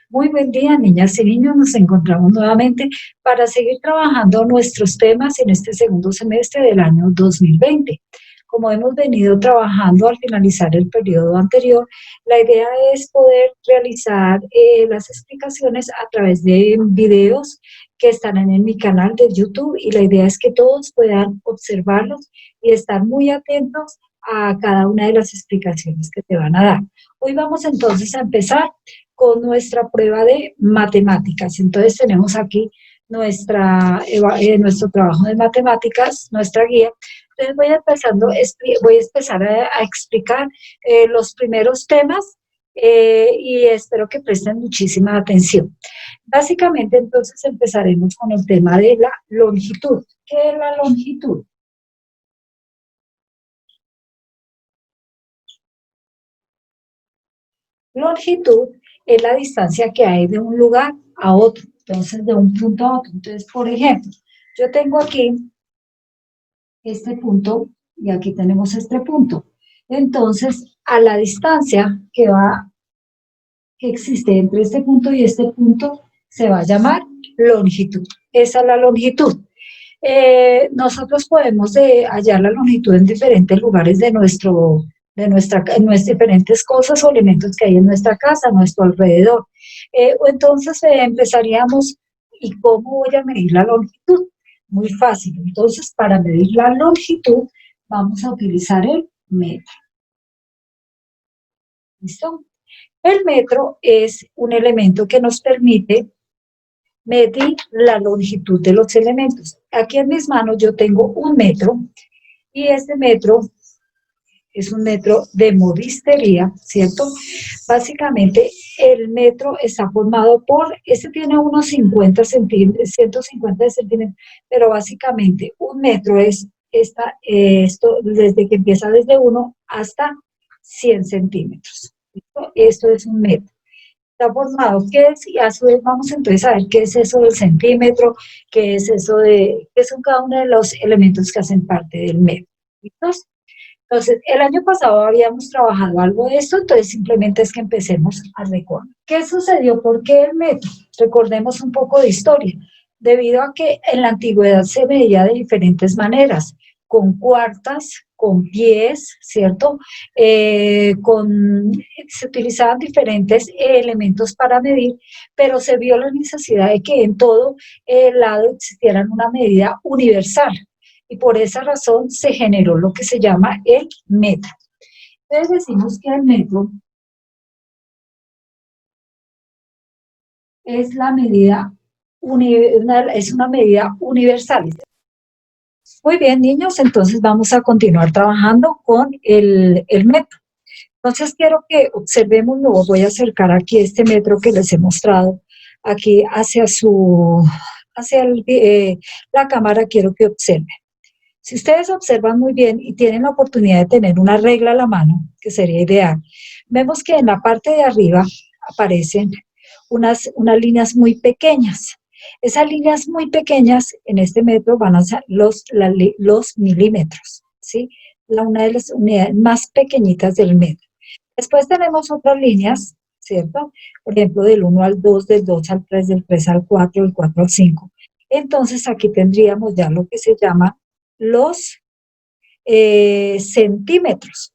Muy buen día, niñas y niños. Nos encontramos nuevamente para seguir trabajando nuestros temas en este segundo semestre del año 2020. Como hemos venido trabajando al finalizar el periodo anterior, la idea es poder realizar las explicaciones a través de videos que están en mi canal de YouTube, y la idea es que todos puedan observarlos y estar muy atentos a cada una de las explicaciones que te van a dar. Hoy vamos entonces a empezar con nuestra prueba de matemáticas. Entonces tenemos aquí nuestro trabajo de matemáticas, nuestra guía. Entonces voy a empezar a explicar los primeros temas y espero que presten muchísima atención. Básicamente entonces empezaremos con el tema de la longitud. ¿Qué es la longitud? Longitud es la distancia que hay de un lugar a otro, entonces de un punto a otro. Entonces, por ejemplo, yo tengo aquí este punto y aquí tenemos este punto. Entonces, a la distancia que existe entre este punto y este punto se va a llamar longitud. Esa es la longitud. Nosotros podemos hallar la longitud en diferentes lugares en nuestras diferentes cosas o elementos que hay en nuestra casa, a nuestro alrededor. Entonces empezaríamos, ¿y cómo voy a medir la longitud? Muy fácil. Entonces, para medir la longitud, vamos a utilizar el metro. ¿Listo? El metro es un elemento que nos permite medir la longitud de los elementos. Aquí en mis manos yo tengo un metro, y este metro es un metro de modistería, ¿cierto? Básicamente el metro está formado este tiene unos 50 centímetros, 150 centímetros, pero básicamente un metro es esto desde que empieza desde 1 hasta 100 centímetros. ¿Listo? Esto es un metro. Está formado, ¿qué es? Y a su vez vamos entonces a ver qué es eso del centímetro, qué son cada uno de los elementos que hacen parte del metro. ¿Listos? Entonces, el año pasado habíamos trabajado algo de esto, entonces simplemente es que empecemos a recordar. ¿Qué sucedió? ¿Por qué el metro? Recordemos un poco de historia. Debido a que en la antigüedad se medía de diferentes maneras, con cuartas, con pies, ¿cierto? Se utilizaban diferentes elementos para medir, pero se vio la necesidad de que en todo lado existiera una medida universal, y por esa razón se generó lo que se llama el metro. Entonces decimos que el metro es es una medida universal. Muy bien, niños, entonces vamos a continuar trabajando con el metro. Entonces quiero que observemos, luego voy a acercar aquí este metro que les he mostrado, aquí la cámara. Quiero que observen. Si ustedes observan muy bien y tienen la oportunidad de tener una regla a la mano, que sería ideal, vemos que en la parte de arriba aparecen unas líneas muy pequeñas. Esas líneas muy pequeñas en este metro van a ser los milímetros, ¿sí? Una de las unidades más pequeñitas del metro. Después tenemos otras líneas, ¿cierto? Por ejemplo, del 1 al 2, del 2 al 3, del 3 al 4, del 4 al 5. Entonces aquí tendríamos ya lo que se llama los centímetros.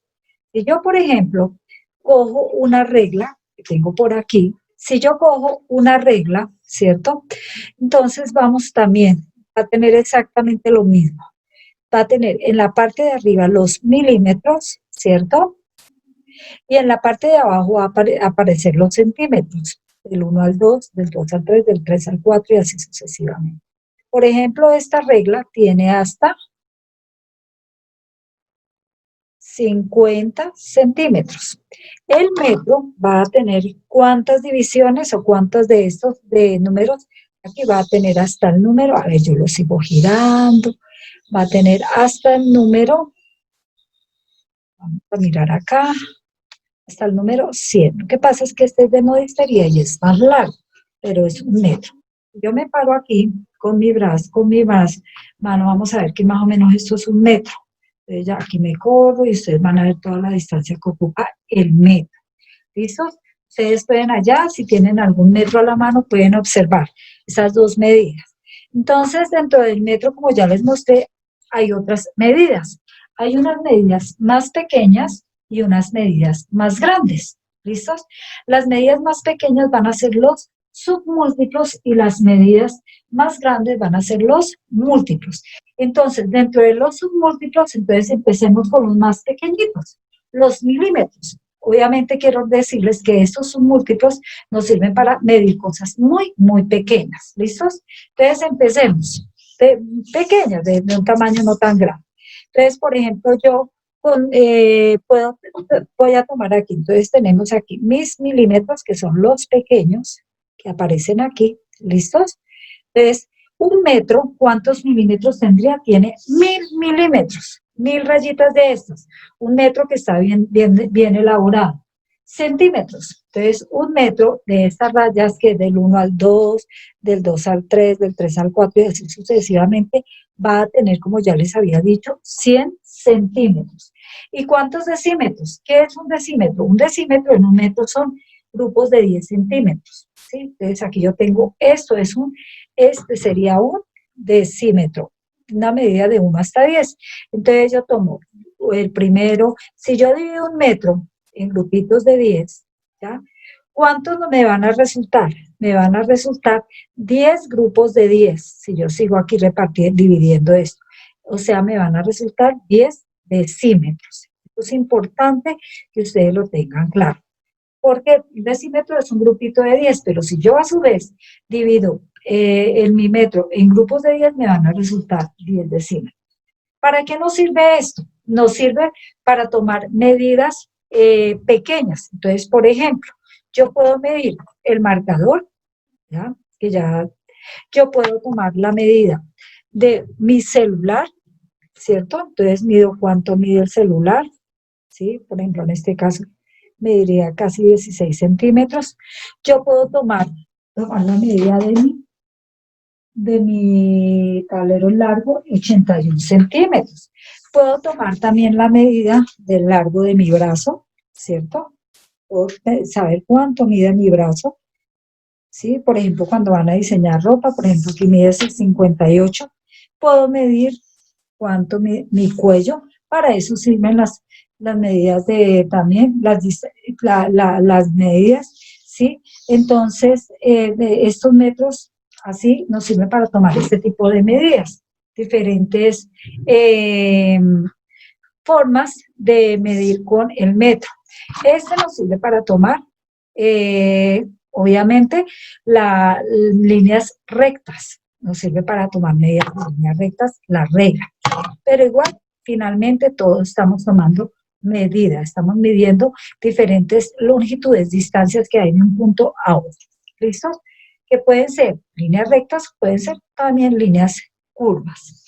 Si yo, por ejemplo, cojo una regla que tengo por aquí, si yo cojo una regla, ¿cierto? Entonces vamos también a tener exactamente lo mismo. Va a tener en la parte de arriba los milímetros, ¿cierto? Y en la parte de abajo va a aparecer los centímetros, del 1 al 2, del 2 al 3, del 3 al 4 y así sucesivamente. Por ejemplo, esta regla tiene hasta 50 centímetros. El metro va a tener cuántas divisiones o cuántos de estos números. Aquí va a tener hasta el número, a ver, yo lo sigo girando, va a tener hasta el número, vamos a mirar acá, hasta el número 100. Lo que pasa es que este es de modistería y es más largo, pero es un metro. Yo me paro aquí con mi mano, vamos a ver que más o menos esto es un metro. Entonces ya aquí me corro y ustedes van a ver toda la distancia que ocupa el metro. ¿Listos? Ustedes pueden allá, si tienen algún metro a la mano, pueden observar esas dos medidas. Entonces, dentro del metro, como ya les mostré, hay otras medidas. Hay unas medidas más pequeñas y unas medidas más grandes. ¿Listos? Las medidas más pequeñas van a ser los submúltiplos y las medidas más grandes van a ser los múltiplos. Entonces, dentro de los submúltiplos, entonces empecemos con los más pequeñitos, los milímetros. Obviamente quiero decirles que estos submúltiplos nos sirven para medir cosas muy, muy pequeñas. ¿Listos? Entonces empecemos. Pequeñas, de un tamaño no tan grande. Entonces, por ejemplo, yo voy a tomar aquí, entonces tenemos aquí mis milímetros, que son los pequeños, que aparecen aquí, ¿listos? Entonces, un metro, ¿cuántos milímetros tendría? Tiene 1000 milímetros, 1000 rayitas de estas. Un metro que está bien elaborado. Centímetros, entonces un metro de estas rayas que del 1 al 2, del 2 al 3, del 3 al 4 y así sucesivamente, va a tener, como ya les había dicho, 100 centímetros. ¿Y cuántos decímetros? ¿Qué es un decímetro? Un decímetro en un metro son grupos de 10 centímetros. ¿Sí? Entonces aquí yo tengo, este sería un decímetro, una medida de 1 hasta 10. Entonces yo tomo el primero, si yo divido un metro en grupitos de 10, ¿ya? ¿Cuántos me van a resultar? Me van a resultar 10 grupos de 10, si yo sigo aquí repartiendo, dividiendo esto. O sea, me van a resultar 10 decímetros. Esto es importante que ustedes lo tengan claro. Porque un decímetro es un grupito de 10, pero si yo a su vez divido en mi metro en grupos de 10, me van a resultar 10 decímetros. ¿Para qué nos sirve esto? Nos sirve para tomar medidas pequeñas. Entonces, por ejemplo, yo puedo medir el marcador, ¿ya? Yo puedo tomar la medida de mi celular, ¿cierto? Entonces mido cuánto mide el celular, ¿sí? Por ejemplo, en este caso mediría casi 16 centímetros. Yo puedo tomar la medida de mi tablero largo, 81 centímetros. Puedo tomar también la medida del largo de mi brazo, ¿cierto? Puedo saber cuánto mide mi brazo, ¿sí? Por ejemplo, cuando van a diseñar ropa, por ejemplo, aquí mide 58, puedo medir cuánto mi cuello. Para eso sirven las medidas también, las medidas, ¿sí? Entonces, estos metros así nos sirven para tomar este tipo de medidas, diferentes formas de medir con el metro. Este nos sirve para tomar, obviamente, las líneas rectas, nos sirve para tomar medidas de líneas rectas, la regla. Pero igual, finalmente, todos estamos tomando medidas, estamos midiendo diferentes longitudes, distancias que hay de un punto a otro. ¿Listos? Que pueden ser líneas rectas, pueden ser también líneas curvas.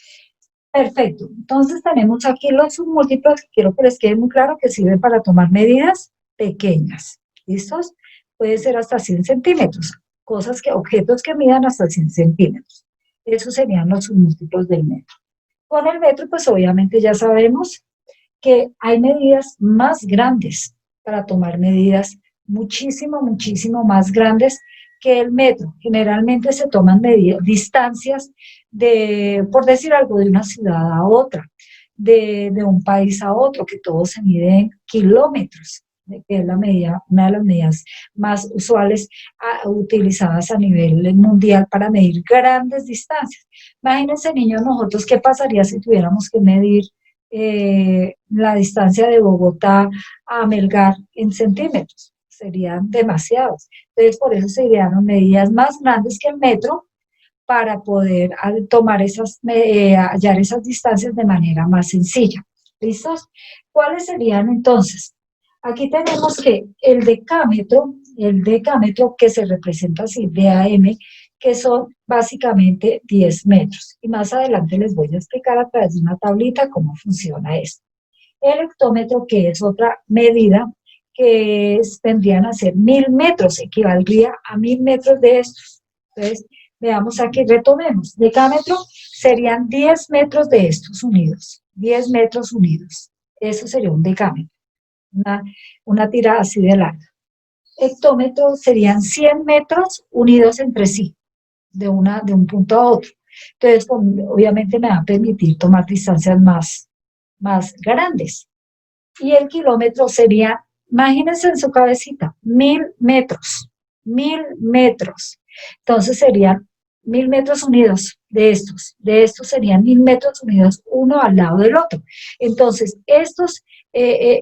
Perfecto. Entonces tenemos aquí los submúltiplos, quiero que les quede muy claro que sirven para tomar medidas pequeñas. ¿Listos? Puede ser hasta 100 centímetros, objetos que midan hasta 100 centímetros. Esos serían los submúltiplos del metro. Con el metro, pues obviamente ya sabemos que hay medidas más grandes para tomar medidas muchísimo, muchísimo más grandes que el metro. Generalmente se toman distancias por decir algo, de una ciudad a otra, de un país a otro, que todo se mide en kilómetros, que es una de las medidas más usuales utilizadas a nivel mundial para medir grandes distancias. Imagínense, niños, nosotros, ¿qué pasaría si tuviéramos que medir la distancia de Bogotá a Melgar en centímetros? Serían demasiados. Entonces, por eso se idearon medidas más grandes que el metro para poder hallar esas distancias de manera más sencilla. ¿Listos? ¿Cuáles serían entonces? Aquí tenemos que el decámetro que se representa así, DAM, que son básicamente 10 metros. Y más adelante les voy a explicar a través de una tablita cómo funciona esto. El hectómetro, que es otra medida, tendrían a ser 1000 metros, equivaldría a 1000 metros de estos. Entonces, veamos aquí, retomemos. Decámetro serían 10 metros de estos unidos, 10 metros unidos. Eso sería un decámetro, una tira así de larga. hectómetro serían 100 metros unidos entre sí, de un punto a otro. Entonces, obviamente me va a permitir tomar distancias más grandes. Y el kilómetro sería, imagínense en su cabecita, 1000 metros, 1000 metros. Entonces serían 1000 metros unidos de estos serían 1000 metros unidos uno al lado del otro. Entonces, estos,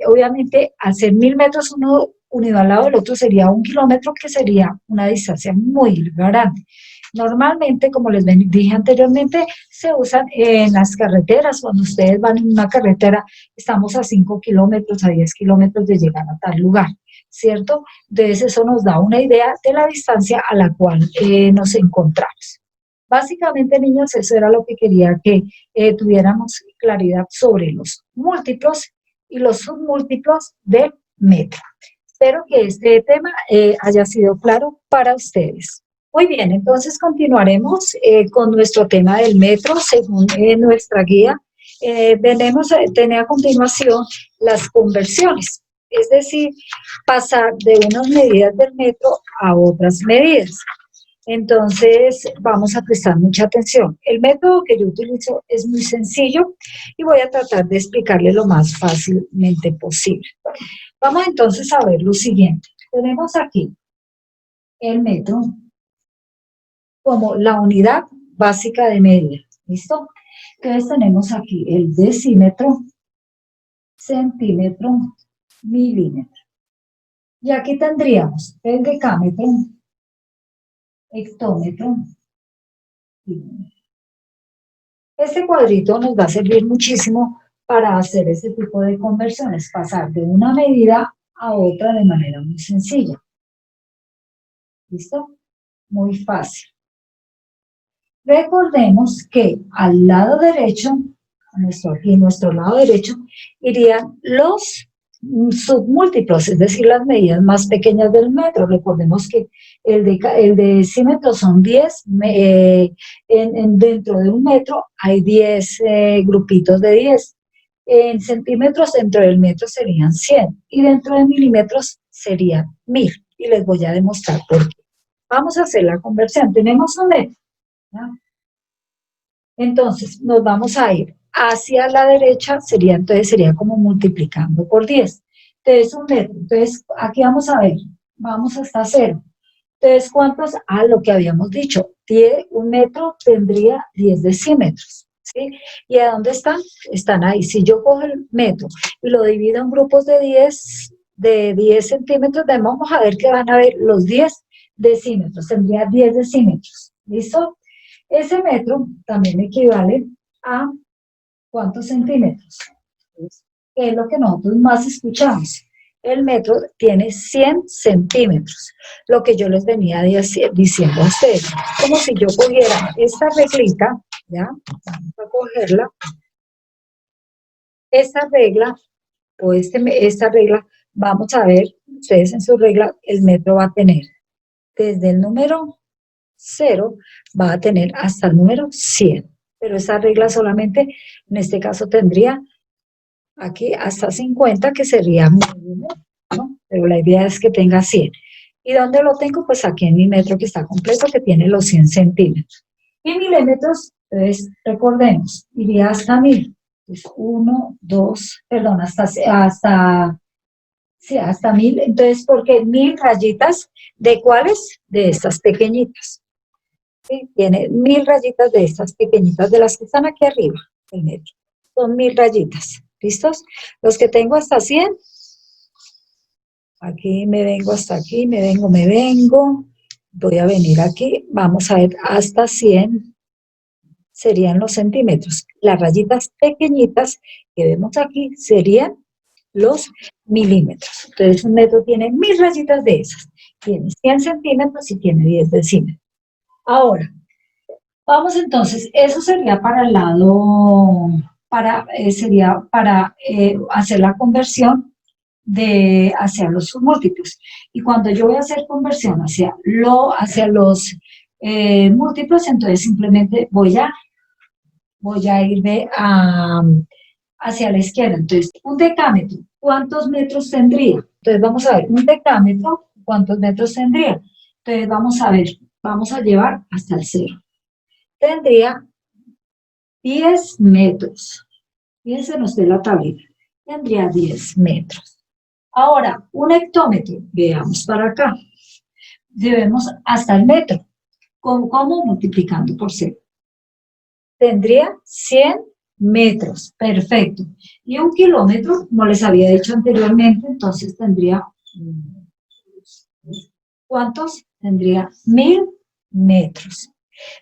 obviamente, al ser 1000 metros uno unido al lado del otro sería 1 kilómetro, que sería una distancia muy grande. Normalmente, como les dije anteriormente, se usan en las carreteras. Cuando ustedes van en una carretera, estamos a 5 kilómetros, a 10 kilómetros de llegar a tal lugar, ¿cierto? Entonces, eso nos da una idea de la distancia a la cual nos encontramos. Básicamente, niños, eso era lo que quería que tuviéramos claridad sobre los múltiplos y los submúltiplos del metro. Espero que este tema haya sido claro para ustedes. Muy bien, entonces continuaremos con nuestro tema del metro según nuestra guía. Tener a continuación las conversiones, es decir, pasar de unas medidas del metro a otras medidas. Entonces, vamos a prestar mucha atención. El método que yo utilizo es muy sencillo y voy a tratar de explicarle lo más fácilmente posible. Vamos entonces a ver lo siguiente. Tenemos aquí el metro como la unidad básica de medida. ¿Listo? Entonces tenemos aquí el decímetro, centímetro, milímetro. Y aquí tendríamos el decámetro, hectómetro. Este cuadrito nos va a servir muchísimo para hacer este tipo de conversiones, pasar de una medida a otra de manera muy sencilla. ¿Listo? Muy fácil. Recordemos que al lado derecho, nuestro lado derecho, irían los submúltiplos, es decir, las medidas más pequeñas del metro. Recordemos que el decímetro son 10, dentro de un metro hay 10 grupitos de 10. En centímetros dentro del metro serían 100 y dentro de milímetros serían 1000. Y les voy a demostrar por qué. Vamos a hacer la conversión. Tenemos un metro, ¿no? Entonces, nos vamos a ir hacia la derecha, entonces sería como multiplicando por 10. Entonces, un metro. Entonces, aquí vamos a ver, vamos hasta 0. Entonces, ¿cuántos? Lo que habíamos dicho, un metro tendría 10 decímetros, ¿sí? ¿Y a dónde están? Están ahí. Si yo cojo el metro y lo divido en grupos de 10 centímetros, vamos a ver que van a ver los 10 decímetros, tendría 10 decímetros, ¿listo? Ese metro también equivale a ¿cuántos centímetros? ¿Qué es lo que nosotros más escuchamos? El metro tiene 100 centímetros, lo que yo les venía diciendo a ustedes. Como si yo cogiera esta reglita, ¿ya? Vamos a cogerla. Esta regla, esta regla, vamos a ver, ustedes en su regla, el metro va a tener desde el número 0 va a tener hasta el número 100, pero esa regla solamente, en este caso tendría aquí hasta 50, que sería mínimo, ¿no? Pero la idea es que tenga 100. ¿Y dónde lo tengo? Pues aquí en mi metro que está completo, que tiene los 100 centímetros. Y milímetros, entonces recordemos, iría hasta 1000. Pues 1, 2, perdón, hasta 1000. Entonces, ¿por qué 1000 rayitas? ¿De cuáles? De estas pequeñitas. ¿Sí? Tiene 1000 rayitas de estas pequeñitas, de las que están aquí arriba del metro. Son 1000 rayitas. ¿Listos? Los que tengo hasta 100, aquí me vengo hasta aquí, me vengo. Voy a venir aquí, vamos a ver hasta 100, serían los centímetros. Las rayitas pequeñitas que vemos aquí serían los milímetros. Entonces un metro tiene 1000 rayitas de esas. Tiene 100 centímetros y tiene 10 decímetros. Ahora, vamos entonces, eso sería para el lado, sería para hacer la conversión hacia los submúltiplos. Y cuando yo voy a hacer conversión hacia los múltiplos, entonces simplemente voy a irme hacia la izquierda. Entonces, un decámetro, ¿cuántos metros tendría? Entonces vamos a ver, un decámetro ¿cuántos metros tendría? Entonces vamos a ver, vamos a llevar hasta el 0. Tendría 10 metros. Fíjense, nos de la tablita. Tendría 10 metros. Ahora, un hectómetro, veamos para acá. Llevemos hasta el metro. ¿Cómo? Multiplicando por 0. Tendría 100 metros. Perfecto. Y un kilómetro, como les había dicho anteriormente, entonces tendría... ¿Cuántos? Tendría 1000 metros.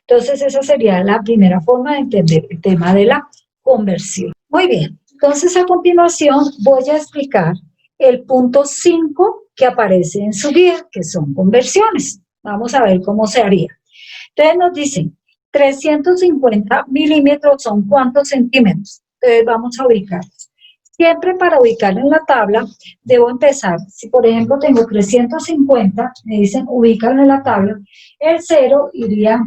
Entonces, esa sería la primera forma de entender el tema de la conversión. Muy bien. Entonces, a continuación, voy a explicar el punto 5 que aparece en su guía, que son conversiones. Vamos a ver cómo se haría. Entonces, nos dicen, 350 milímetros son ¿cuántos centímetros? Entonces, vamos a ubicar. Siempre para ubicar en la tabla, debo empezar, si por ejemplo tengo 350, me dicen ubícalo en la tabla, el 0 iría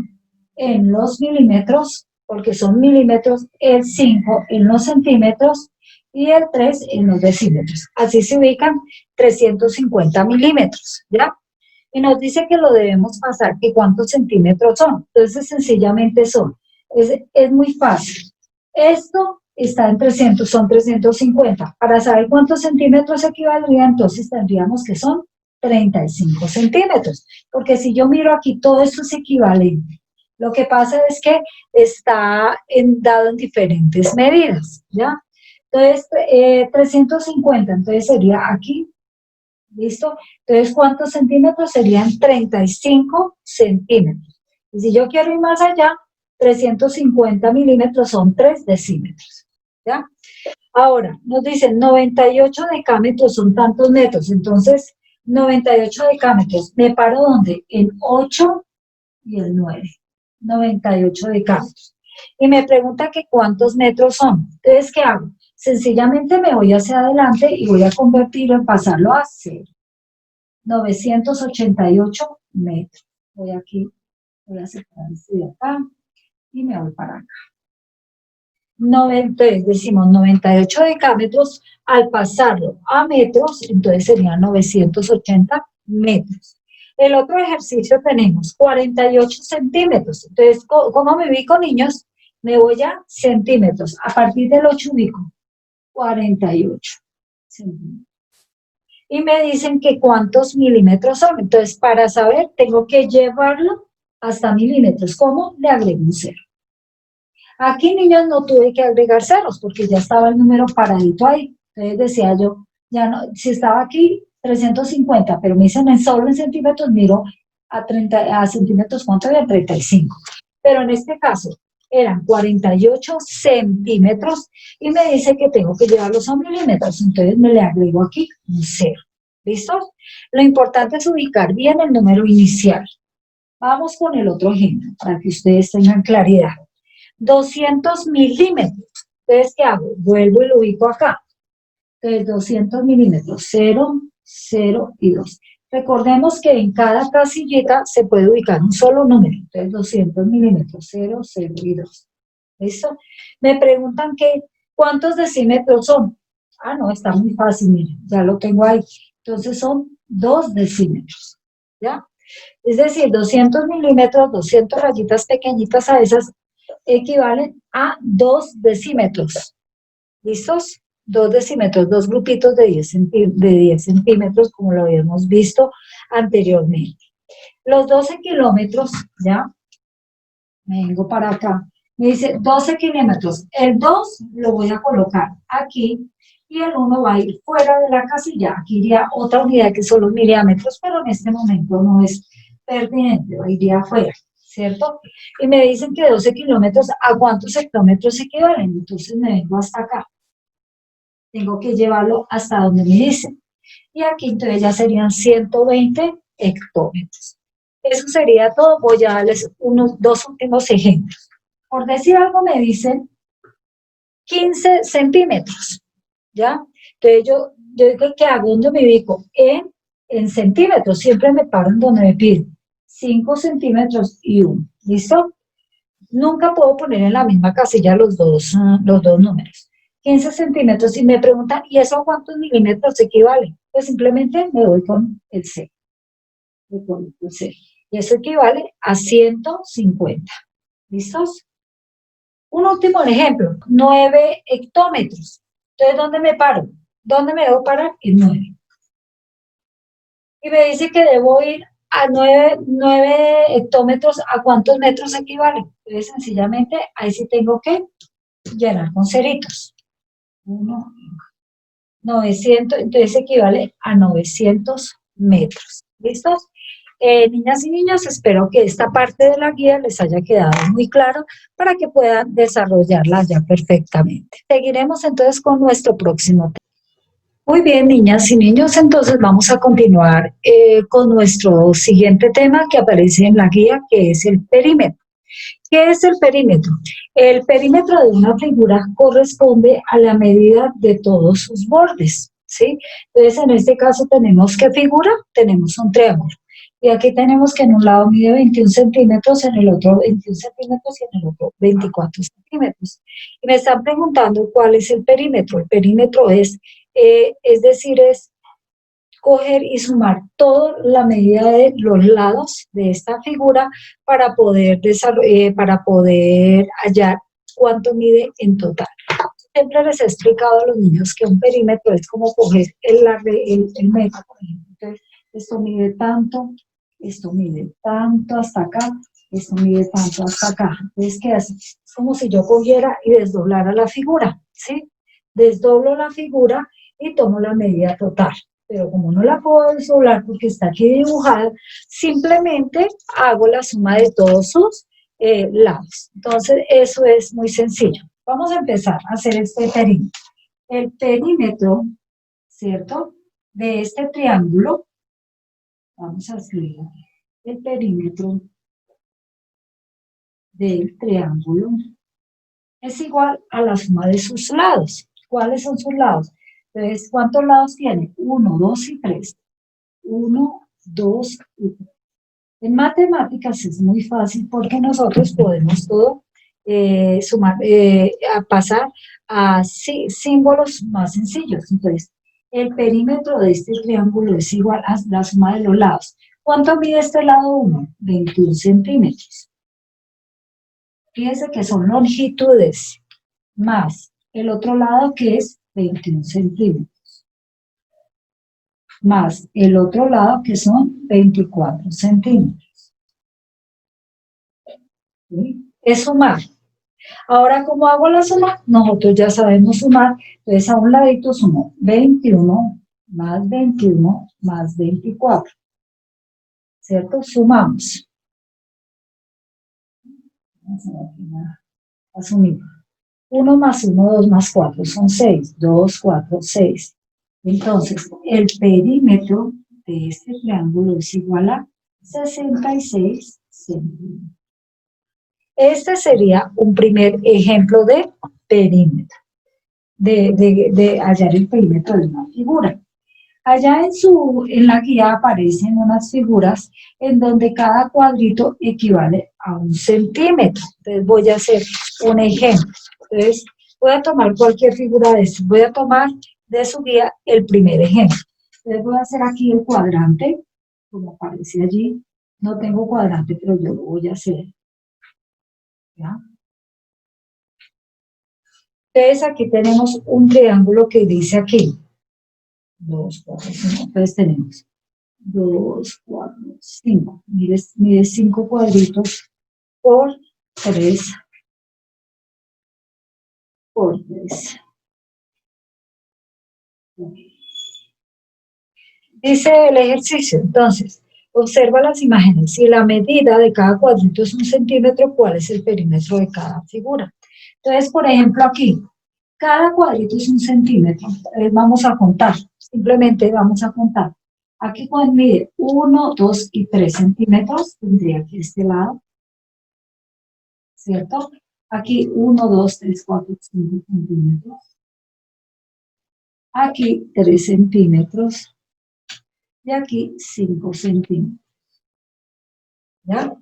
en los milímetros, porque son milímetros, el 5 en los centímetros y el 3 en los decímetros. Así se ubican 350 milímetros, ¿ya? Y nos dice que lo debemos pasar, que cuántos centímetros son. Entonces, sencillamente son. Es muy fácil. Esto está en 300, son 350. Para saber cuántos centímetros equivaldría, entonces tendríamos que son 35 centímetros. Porque si yo miro aquí, todo esto es equivalente. Lo que pasa es que está dado en diferentes medidas, ¿ya? Entonces, 350, entonces sería aquí, ¿listo? Entonces, ¿cuántos centímetros? Serían 35 centímetros. Y si yo quiero ir más allá, 350 milímetros son 3 decímetros, ¿ya? Ahora, nos dicen 98 decámetros son tantos metros, entonces 98 decámetros, ¿me paro dónde? En 8 y el 9, 98 decámetros. Y me pregunta que cuántos metros son. Entonces, ¿qué hago? Sencillamente me voy hacia adelante y voy a convertirlo en pasarlo a 0. 988 metros. Voy aquí, voy a separar esto de acá y me voy para acá. Entonces decimos 98 decámetros, al pasarlo a metros, entonces serían 980 metros. El otro ejercicio tenemos 48 centímetros. Entonces, ¿cómo me ubico, niños? Me voy a centímetros. A partir del 8 ubico 48 centímetros. Y me dicen que cuántos milímetros son. Entonces, para saber, tengo que llevarlo hasta milímetros. ¿Cómo? Le agrego un 0. Aquí, niños, no tuve que agregar ceros porque ya estaba el número paradito ahí. Entonces decía yo, ya no, si estaba aquí 350, pero me dicen solo en centímetros, miro a centímetros, ¿cuánto era? 35. Pero en este caso eran 48 centímetros y me dice que tengo que llevarlos a milímetros. Entonces me le agrego aquí un 0. ¿Listo? Lo importante es ubicar bien el número inicial. Vamos con el otro ejemplo para que ustedes tengan claridad. 200 milímetros. Entonces, ¿qué hago? Vuelvo y lo ubico acá. Entonces, 200 milímetros, 0, 0 y 2. Recordemos que en cada casillita se puede ubicar un solo número. Entonces, 200 milímetros, 0, 0 y 2. ¿Listo? Me preguntan que, ¿cuántos decímetros son? Ah, no, está muy fácil, miren, ya lo tengo ahí. Entonces, son 2 decímetros. ¿Ya? Es decir, 200 milímetros, 200 rayitas pequeñitas a esas, equivalen a 2 decímetros. ¿Listos? 2 decímetros, 2 grupitos de 10 centímetros, como lo habíamos visto anteriormente. Los 12 kilómetros, ya, me vengo para acá, me dice 12 kilómetros. El 2 lo voy a colocar aquí y el 1 va a ir fuera de la casilla. Aquí iría otra unidad que son los miliámetros, pero en este momento no es pertinente, iría afuera, ¿cierto? Y me dicen que 12 kilómetros, ¿a cuántos hectómetros equivalen? Entonces me vengo hasta acá. Tengo que llevarlo hasta donde me dicen. Y aquí entonces ya serían 120 hectómetros. Eso sería todo. Voy a darles dos últimos ejemplos. Por decir algo me dicen 15 centímetros, ¿ya? Entonces yo digo, ¿qué hago? ¿Dónde me ubico? En centímetros. Siempre me paro en donde me piden. 5 centímetros y 1. ¿Listo? Nunca puedo poner en la misma casilla los dos números. 15 centímetros. Y me preguntan, ¿y eso a cuántos milímetros equivale? Pues simplemente me voy con el C. le coloco el 0. Y eso equivale a 150. ¿Listos? Un último ejemplo, 9 hectómetros. Entonces, ¿dónde me paro? ¿Dónde me debo parar? En 9. Y me dice que debo ir a 9 hectómetros. ¿A cuántos metros equivale? Entonces, sencillamente, ahí sí tengo que llenar con ceritos. 1, 900, entonces equivale a 900 metros. ¿Listos? Niñas y niños, espero que esta parte de la guía les haya quedado muy claro para que puedan desarrollarla ya perfectamente. Seguiremos entonces con nuestro próximo tema. Muy bien, niñas y niños, entonces vamos a continuar con nuestro siguiente tema que aparece en la guía, que es el perímetro. ¿Qué es el perímetro? El perímetro de una figura corresponde a la medida de todos sus bordes, ¿sí? Entonces, en este caso, ¿tenemos qué figura? Tenemos un triángulo. Y aquí tenemos que en un lado mide 21 centímetros, en el otro 21 centímetros y en el otro 24 centímetros. Y me están preguntando cuál es el perímetro. El perímetro es decir, es coger y sumar toda la medida de los lados de esta figura para poder hallar cuánto mide en total. Siempre les he explicado a los niños que un perímetro es como coger el metro, por ejemplo. Entonces, esto mide tanto hasta acá, esto mide tanto hasta acá. Entonces, ¿qué hace? Es como si yo cogiera y desdoblara la figura, ¿sí? Desdoblo la figura y tomo la medida total. Pero como no la puedo desdoblar porque está aquí dibujada, simplemente hago la suma de todos sus lados. Entonces, eso es muy sencillo. Vamos a empezar a hacer este perímetro. El perímetro, ¿cierto? De este triángulo, vamos a escribir el perímetro del triángulo es igual a la suma de sus lados. ¿Cuáles son sus lados? Entonces, ¿cuántos lados tiene? 1, 2 y 3. 1, 2 y 3. En matemáticas es muy fácil porque nosotros podemos todo sumar, a pasar a símbolos más sencillos. Entonces, el perímetro de este triángulo es igual a la suma de los lados. ¿Cuánto mide este lado 1? 21 centímetros. Fíjense que son longitudes más el otro lado que es 21 centímetros. Más el otro lado que son 24 centímetros. ¿Sí? Es sumar. Ahora, ¿cómo hago la suma? Nosotros ya sabemos sumar. Entonces, a un ladito sumo 21 más 21 más 24. ¿Cierto? Sumamos. Asumir. 1 más 1, 2 más 4 son 6. 2, 4, 6. Entonces, el perímetro de este triángulo es igual a 66 centímetros. Este sería un primer ejemplo de perímetro, de hallar el perímetro de una figura. Allá en la guía aparecen unas figuras en donde cada cuadrito equivale a 1 centímetro. Entonces voy a hacer un ejemplo. Entonces voy a tomar cualquier figura de esto. Voy a tomar de su guía el primer ejemplo. Entonces voy a hacer aquí el cuadrante, como aparece allí. No tengo cuadrante, pero yo lo voy a hacer. ¿Ya? Entonces aquí tenemos un triángulo que dice aquí 2, 4, 5. Entonces tenemos 2, 4, 5. Mide 5 cuadritos por 3 por 3. Dice el ejercicio, entonces, observa las imágenes. Si la medida de cada cuadrito es 1 centímetro, ¿cuál es el perímetro de cada figura? Entonces, por ejemplo, aquí, cada cuadrito es 1 centímetro. Vamos a contar, simplemente vamos a contar. Aquí cuando mide 1, 2 y 3 centímetros, tendría aquí este lado, ¿cierto? Aquí 1, 2, 3, 4, 5 centímetros. Aquí 3 centímetros. Y aquí 5 centímetros. ¿Ya?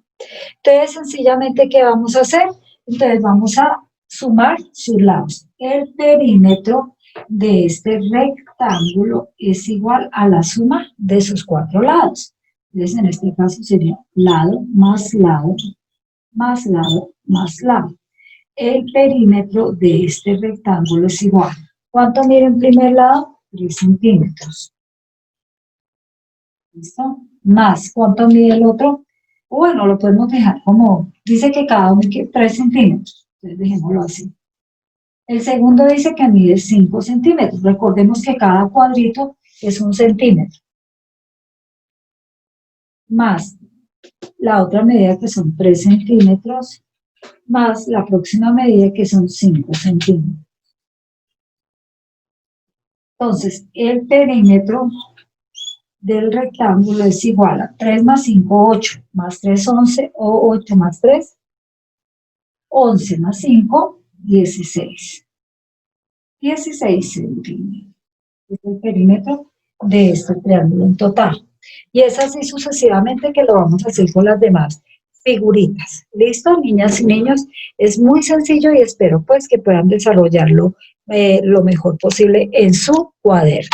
Entonces, sencillamente, ¿qué vamos a hacer? Entonces, vamos a sumar sus lados. El perímetro de este rectángulo es igual a la suma de sus 4 lados. Entonces, en este caso sería lado, más lado, más lado, más lado. El perímetro de este rectángulo es igual. ¿Cuánto mide en primer lado? 3 centímetros. ¿Listo? Más, ¿cuánto mide el otro? Bueno, lo podemos dejar como, dice que cada uno mide 3 centímetros. Entonces, dejémoslo así. El segundo dice que mide 5 centímetros. Recordemos que cada cuadrito es 1 centímetro. Más la otra medida que son 3 centímetros, más la próxima medida que son 5 centímetros. Entonces, el perímetro del rectángulo es igual a 3 más 5, 8, más 3, 11, o 8 más 3, 11 más 5, 16. 16 centímetros. Es el perímetro de este triángulo en total. Y es así sucesivamente que lo vamos a hacer con las demás figuritas. ¿Listo, niñas y niños? Es muy sencillo y espero pues que puedan desarrollarlo lo mejor posible en su cuaderno.